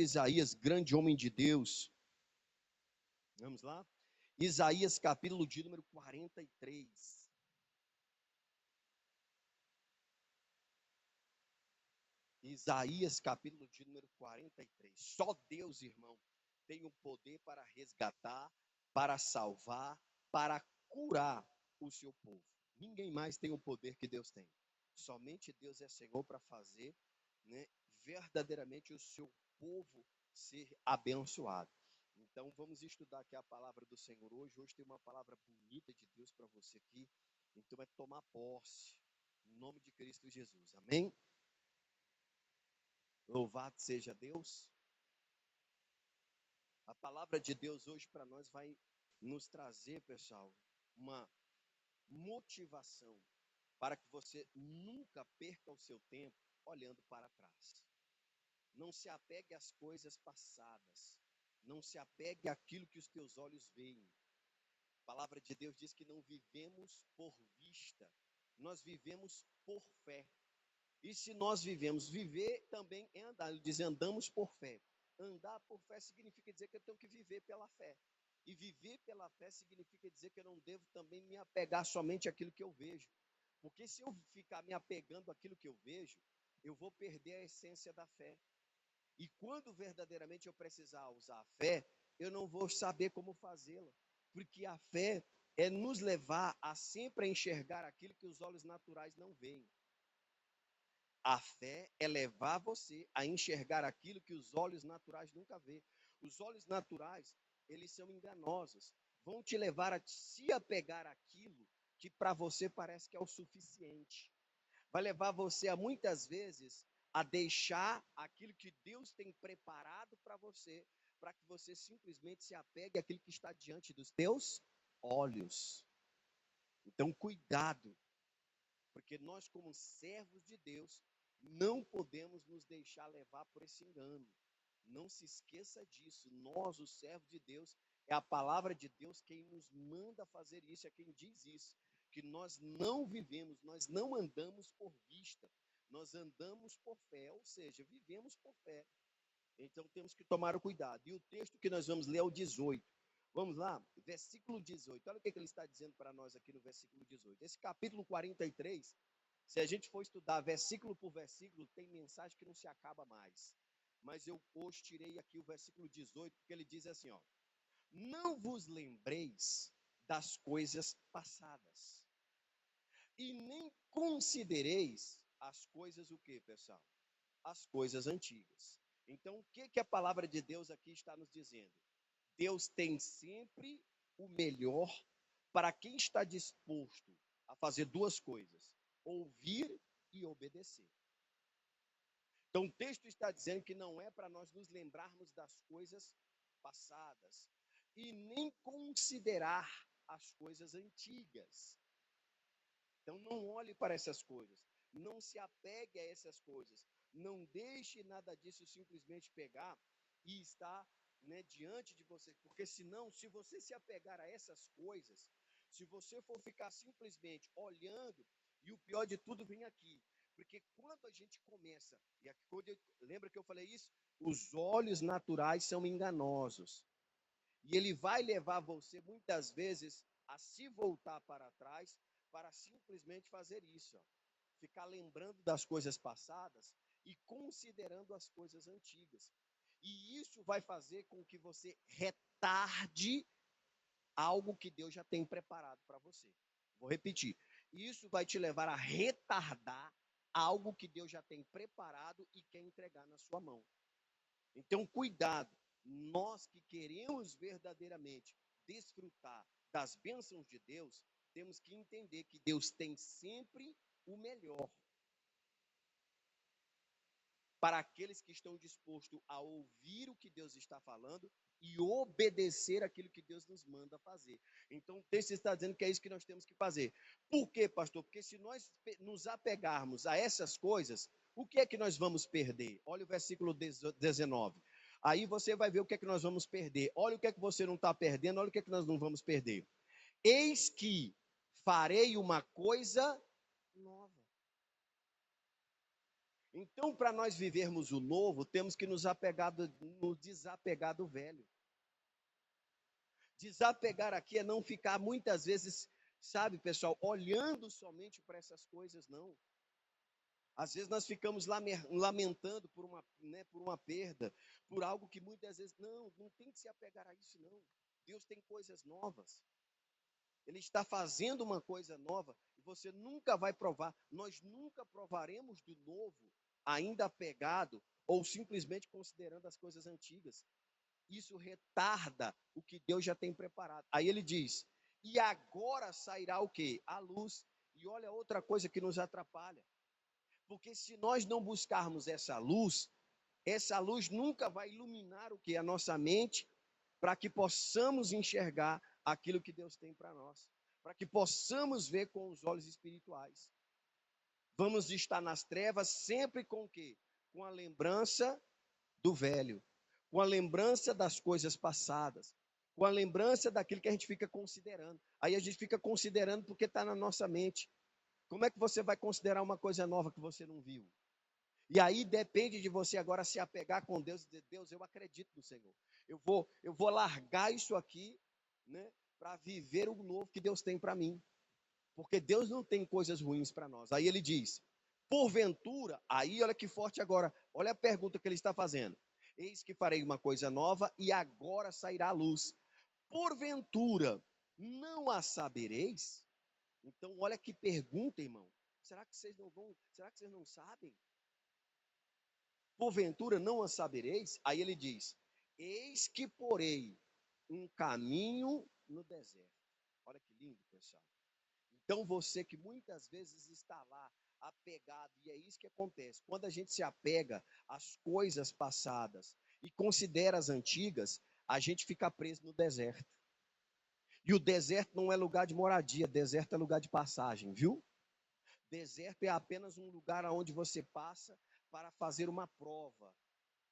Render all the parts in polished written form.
Isaías, grande homem de Deus. Vamos lá? Isaías, capítulo de número 43. Isaías, capítulo de número 43. Só Deus, irmão, tem o poder para resgatar, para salvar, para curar o seu povo. Ninguém mais tem o poder que Deus tem. Somente Deus é Senhor para fazer, né, verdadeiramente o seu povo ser abençoado. Então vamos estudar aqui a palavra do Senhor hoje. Hoje tem uma palavra bonita de Deus para você aqui. Então é tomar posse, em nome de Cristo Jesus. Amém? Louvado seja Deus. A palavra de Deus hoje para nós vai nos trazer, pessoal, uma motivação para que você nunca perca o seu tempo olhando para trás. Não se apegue às coisas passadas. Não se apegue àquilo que os teus olhos veem. A palavra de Deus diz que não vivemos por vista, nós vivemos por fé. E se nós vivemos, viver também é andar. Ele diz, andamos por fé. Andar por fé significa dizer que eu tenho que viver pela fé. E viver pela fé significa dizer que eu não devo também me apegar somente àquilo que eu vejo. Porque se eu ficar me apegando àquilo que eu vejo, eu vou perder a essência da fé. E quando verdadeiramente eu precisar usar a fé, eu não vou saber como fazê-la. Porque a fé é nos levar a sempre enxergar aquilo que os olhos naturais não veem. A fé é levar você a enxergar aquilo que os olhos naturais nunca vê. Os olhos naturais, eles são enganosos. Vão te levar a se apegar àquilo que para você parece que é o suficiente. Vai levar você a muitas vezes a deixar aquilo que Deus tem preparado para que você simplesmente se apegue àquilo que está diante dos teus olhos. Então, cuidado, porque nós, como servos de Deus, não podemos nos deixar levar por esse engano. Não se esqueça disso. Nós, os servos de Deus, é a palavra de Deus quem nos manda fazer isso, é quem diz isso. Que nós não vivemos, nós não andamos por vista, nós andamos por fé, ou seja, vivemos por fé. Então temos que tomar o cuidado. E o texto que nós vamos ler é o 18. Vamos lá, versículo 18. Olha o que ele está dizendo para nós aqui no versículo 18. Esse capítulo 43, se a gente for estudar versículo por versículo, tem mensagem que não se acaba mais. Mas eu hoje tirei aqui o versículo 18, porque ele diz assim, ó: não vos lembreis das coisas passadas, e nem considereis as coisas o quê, pessoal? As coisas antigas. Então, o que a palavra de Deus aqui está nos dizendo? Deus tem sempre o melhor para quem está disposto a fazer duas coisas: ouvir e obedecer. Então, o texto está dizendo que não é para nós nos lembrarmos das coisas passadas e nem considerar as coisas antigas. Então, não olhe para essas coisas, não se apegue a essas coisas, não deixe nada disso simplesmente pegar e estar, né, diante de você, porque senão, se você se apegar a essas coisas, se você for ficar simplesmente olhando, e o pior de tudo vem aqui, porque quando a gente começa, e aqui, lembra que eu falei isso? Os olhos naturais são enganosos, e ele vai levar você muitas vezes a se voltar para trás para simplesmente fazer isso, ó. Ficar lembrando das coisas passadas e considerando as coisas antigas. E isso vai fazer com que você retarde algo que Deus já tem preparado para você. Vou repetir. Isso vai te levar a retardar algo que Deus já tem preparado e quer entregar na sua mão. Então, cuidado. Nós que queremos verdadeiramente desfrutar das bênçãos de Deus, temos que entender que Deus tem sempre o melhor para aqueles que estão dispostos a ouvir o que Deus está falando e obedecer aquilo que Deus nos manda fazer. Então, o texto está dizendo que é isso que nós temos que fazer. Por quê, pastor? Porque se nós nos apegarmos a essas coisas, o que é que nós vamos perder? Olha o versículo 19. Aí você vai ver o que é que nós vamos perder. Olha o que é que você não está perdendo, olha o que é que nós não vamos perder. Eis que farei uma coisa nova. Então, para nós vivermos o novo, temos que nos desapegar do velho. Desapegar aqui é não ficar muitas vezes, sabe, pessoal, olhando somente para essas coisas, não. Às vezes nós ficamos lamentando por uma perda, por algo que muitas vezes, não tem que se apegar a isso, não. Deus tem coisas novas. Ele está fazendo uma coisa nova e você nunca vai provar. Nós nunca provaremos do novo, ainda apegado ou simplesmente considerando as coisas antigas. Isso retarda o que Deus já tem preparado. Aí ele diz: e agora sairá o quê? A luz. E olha outra coisa que nos atrapalha. Porque se nós não buscarmos essa luz nunca vai iluminar o que? A nossa mente, para que possamos enxergar aquilo que Deus tem para nós. Para que possamos ver com os olhos espirituais. Vamos estar nas trevas sempre com o quê? Com a lembrança do velho, com a lembrança das coisas passadas, com a lembrança daquilo que a gente fica considerando. Aí a gente fica considerando porque está na nossa mente. Como é que você vai considerar uma coisa nova que você não viu? E aí depende de você agora se apegar com Deus e dizer: Deus, eu acredito no Senhor. Eu vou largar isso aqui, né, para viver o novo que Deus tem para mim. Porque Deus não tem coisas ruins para nós. Aí ele diz: porventura, aí olha que forte agora, olha a pergunta que ele está fazendo. Eis que farei uma coisa nova e agora sairá a luz. Porventura, não a sabereis? Então, olha que pergunta, irmão. Será que vocês não sabem? Porventura não a sabereis? Aí ele diz: eis que porei um caminho no deserto. Olha que lindo, pessoal. Então você que muitas vezes está lá apegado, e é isso que acontece. Quando a gente se apega às coisas passadas e considera as antigas, a gente fica preso no deserto. E o deserto não é lugar de moradia, deserto é lugar de passagem, viu? Deserto é apenas um lugar onde você passa para fazer uma prova.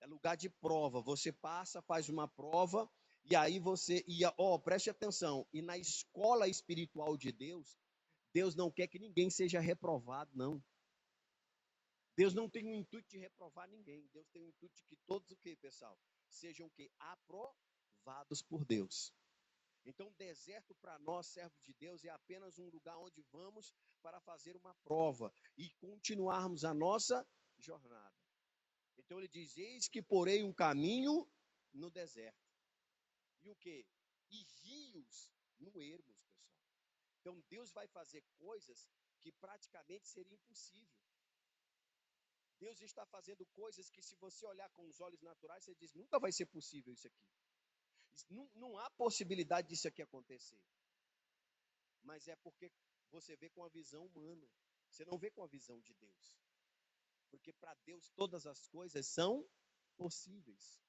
É lugar de prova. Você passa, faz uma prova, e aí preste atenção, e na escola espiritual de Deus, Deus não quer que ninguém seja reprovado, não. Deus não tem o intuito de reprovar ninguém. Deus tem o intuito de que todos o quê, pessoal? Sejam o quê? Aprovados por Deus. Então, o deserto para nós, servos de Deus, é apenas um lugar onde vamos para fazer uma prova e continuarmos a nossa jornada. Então ele diz: eis que porei um caminho no deserto. E o quê? E rios no ermos, pessoal. Então Deus vai fazer coisas que praticamente seria impossível. Deus está fazendo coisas que, se você olhar com os olhos naturais, você diz: nunca vai ser possível isso aqui. Não há possibilidade disso aqui acontecer. Mas é porque você vê com a visão humana. Você não vê com a visão de Deus. Porque para Deus todas as coisas são possíveis.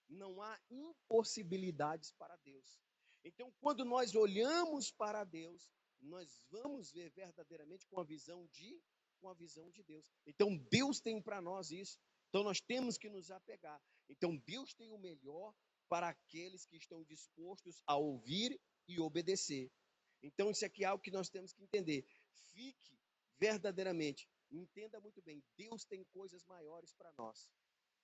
Não há impossibilidades para Deus. Então, quando nós olhamos para Deus, nós vamos ver verdadeiramente com a visão de Deus. Então, Deus tem para nós isso. Então, nós temos que nos apegar. Então, Deus tem o melhor para aqueles que estão dispostos a ouvir e obedecer. Então, isso aqui é algo que nós temos que entender. Fique verdadeiramente, entenda muito bem, Deus tem coisas maiores para nós.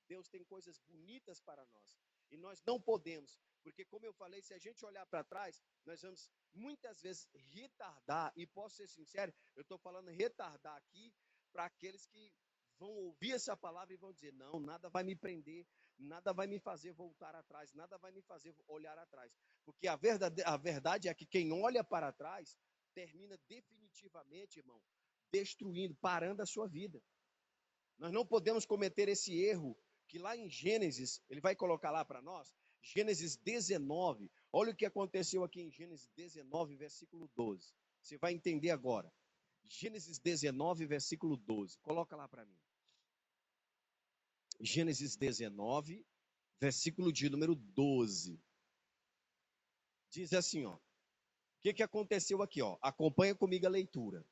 Deus tem coisas bonitas para nós. E nós não podemos, porque como eu falei, se a gente olhar para trás, nós vamos muitas vezes retardar, e posso ser sincero, eu estou falando retardar aqui para aqueles que vão ouvir essa palavra e vão dizer: não, nada vai me prender, nada vai me fazer voltar atrás, nada vai me fazer olhar atrás. Porque a verdade é que quem olha para trás termina definitivamente, irmão, destruindo, parando a sua vida. Nós não podemos cometer esse erro que lá em Gênesis, ele vai colocar lá para nós, Gênesis 19. Olha o que aconteceu aqui em Gênesis 19, versículo 12. Você vai entender agora. Gênesis 19, versículo 12. Coloca lá para mim. Gênesis 19, versículo de número 12. Diz assim, ó. O que aconteceu aqui, ó? Acompanha comigo a leitura.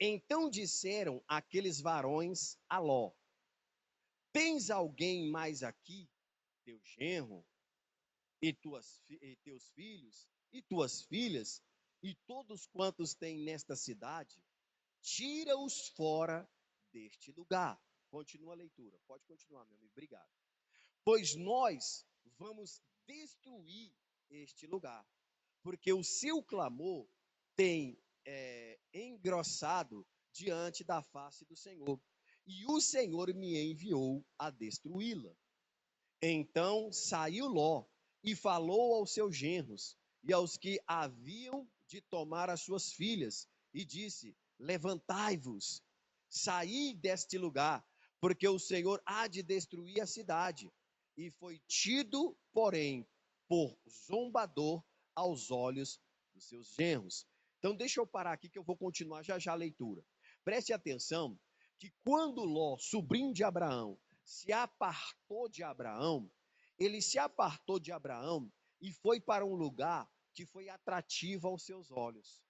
Então disseram aqueles varões a Ló: tens alguém mais aqui, teu genro, e teus filhos, e tuas filhas, e todos quantos têm nesta cidade? Tira-os fora deste lugar, Continua a leitura. Pode continuar, meu amigo. Obrigado. Pois nós vamos destruir este lugar, porque o seu clamor tem engrossado diante da face do Senhor, e o Senhor me enviou a destruí-la. Então saiu Ló e falou aos seus genros e aos que haviam de tomar as suas filhas, e disse: Levantai-vos, saí deste lugar, porque o Senhor há de destruir a cidade. E foi tido, porém, por zombador aos olhos dos seus genros. Então, deixa eu parar aqui que eu vou continuar já já a leitura. Preste atenção que quando Ló, sobrinho de Abraão, se apartou de Abraão, ele se apartou de Abraão e foi para um lugar que foi atrativo aos seus olhos.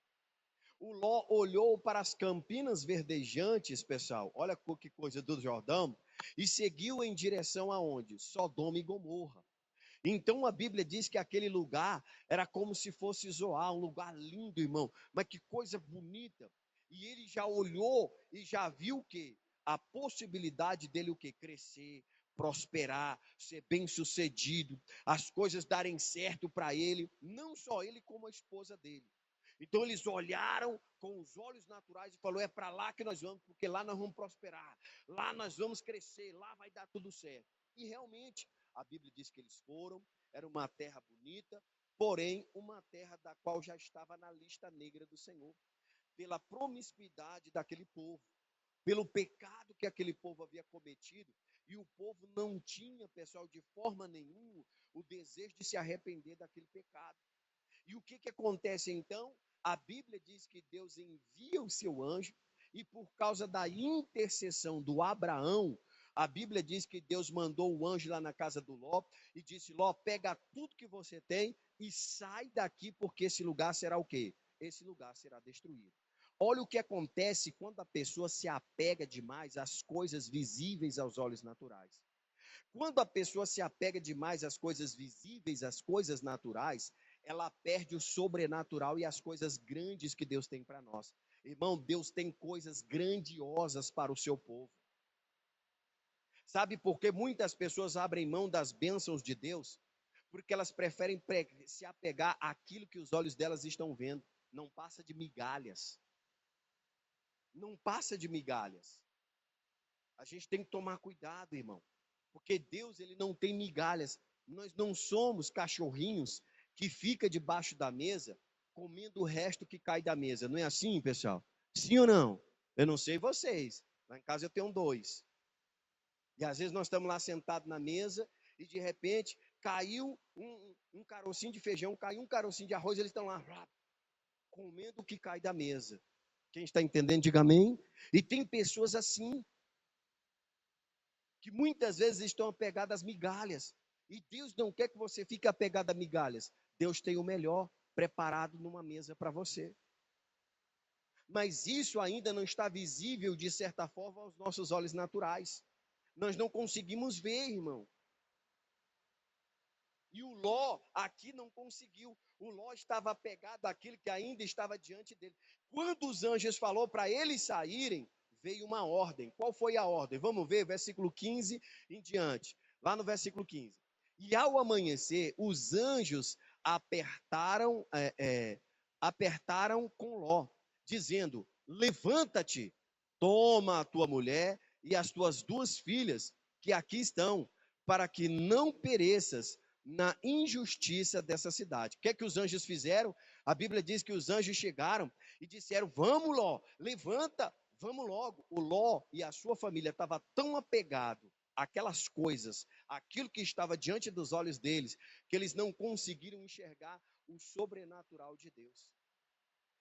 O Ló olhou para as campinas verdejantes, pessoal, olha que coisa do Jordão, e seguiu em direção aonde? Sodoma e Gomorra. Então a Bíblia diz que aquele lugar era como se fosse Zoar, um lugar lindo, irmão, mas que coisa bonita. E ele já olhou e já viu o quê? A possibilidade dele o quê? Crescer, prosperar, ser bem-sucedido, as coisas darem certo para ele, não só ele como a esposa dele. Então eles olharam com os olhos naturais e falou: é para lá que nós vamos, porque lá nós vamos prosperar, lá nós vamos crescer, lá vai dar tudo certo. E realmente, a Bíblia diz que eles foram, era uma terra bonita, porém uma terra da qual já estava na lista negra do Senhor, pela promiscuidade daquele povo, pelo pecado que aquele povo havia cometido, e o povo não tinha, pessoal, de forma nenhuma, o desejo de se arrepender daquele pecado. E o que acontece então? A Bíblia diz que Deus envia o seu anjo, e por causa da intercessão do Abraão, a Bíblia diz que Deus mandou o anjo lá na casa do Ló e disse: Ló, pega tudo que você tem e sai daqui, porque esse lugar será o quê? Esse lugar será destruído. Olha o que acontece quando a pessoa se apega demais às coisas visíveis aos olhos naturais. Quando a pessoa se apega demais às coisas visíveis, às coisas naturais, ela perde o sobrenatural e as coisas grandes que Deus tem para nós. Irmão, Deus tem coisas grandiosas para o seu povo. Sabe por que muitas pessoas abrem mão das bênçãos de Deus? Porque elas preferem se apegar àquilo que os olhos delas estão vendo. Não passa de migalhas. Não passa de migalhas. A gente tem que tomar cuidado, irmão. Porque Deus, ele não tem migalhas. Nós não somos cachorrinhos que fica debaixo da mesa comendo o resto que cai da mesa. Não é assim, pessoal? Sim ou não? Eu não sei vocês. Lá em casa eu tenho 2. E às vezes nós estamos lá sentados na mesa e de repente caiu um carocinho de feijão, caiu um carocinho de arroz, eles estão lá comendo o que cai da mesa. Quem está entendendo, diga amém. E tem pessoas assim, que muitas vezes estão apegadas às migalhas. E Deus não quer que você fique apegado a migalhas. Deus tem o melhor preparado numa mesa para você. Mas isso ainda não está visível, de certa forma, aos nossos olhos naturais. Nós não conseguimos ver, irmão. E o Ló aqui não conseguiu. O Ló estava apegado àquilo que ainda estava diante dele. Quando os anjos falou para eles saírem, veio uma ordem. Qual foi a ordem? Vamos ver, versículo 15 em diante. Lá no versículo 15. E ao amanhecer, os anjos apertaram com Ló, dizendo: levanta-te, toma a tua mulher e as tuas 2 filhas, que aqui estão, para que não pereças na injustiça dessa cidade. O que é que os anjos fizeram? A Bíblia diz que os anjos chegaram e disseram: vamos, Ló, levanta, vamos logo. O Ló e a sua família estavam tão apegados àquelas coisas, aquilo que estava diante dos olhos deles, que eles não conseguiram enxergar o sobrenatural de Deus.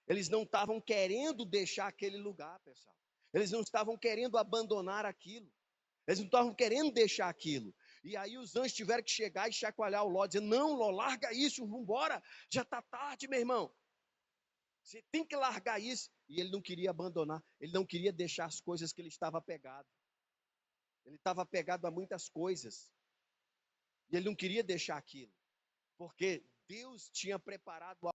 Eles não estavam querendo deixar aquele lugar, pessoal. Eles não estavam querendo abandonar aquilo. Eles não estavam querendo deixar aquilo. E aí os anjos tiveram que chegar e chacoalhar o Ló, dizendo: não, Ló, larga isso, vamos embora. Já está tarde, meu irmão. Você tem que largar isso. E ele não queria abandonar. Ele não queria deixar as coisas que ele estava apegado. Ele estava apegado a muitas coisas. E ele não queria deixar aquilo. Porque Deus tinha preparado